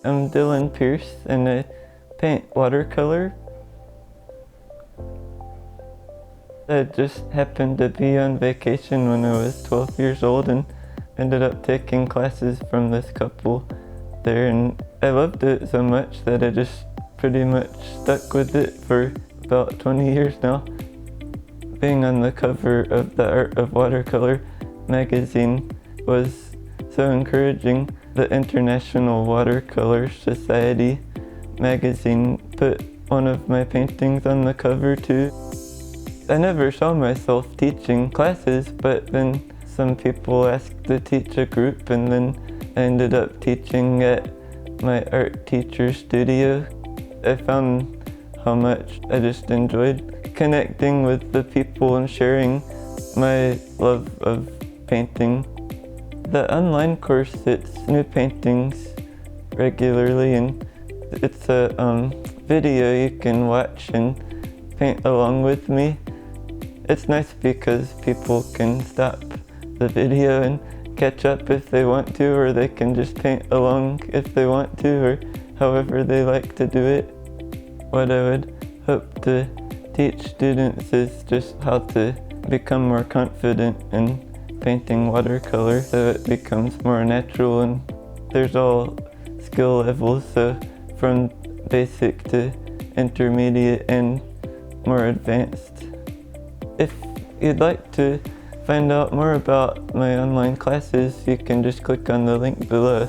I'm Dylan Pierce and I paint watercolor. I just happened to be on vacation when I was 12 years old and ended up taking classes from this couple there, and I loved it so much that I just pretty much stuck with it for about 20 years now. Being on the cover of the Art of Watercolor magazine was so encouraging. The International Watercolor Society magazine put one of my paintings on the cover too. I never saw myself teaching classes, but then some people asked to teach a group, and then I ended up teaching at my art teacher's studio. I found how much I just enjoyed connecting with the people and sharing my love of painting. The online course, it's new paintings regularly, and it's a video you can watch and paint along with me. It's nice because people can stop the video and catch up if they want to, or they can just paint along if they want to, or however they like to do it. What I would hope to teach students is just how to become more confident in painting watercolor so it becomes more natural, and there's all skill levels, so from basic to intermediate and more advanced. If you'd like to find out more about my online classes, you can just click on the link below.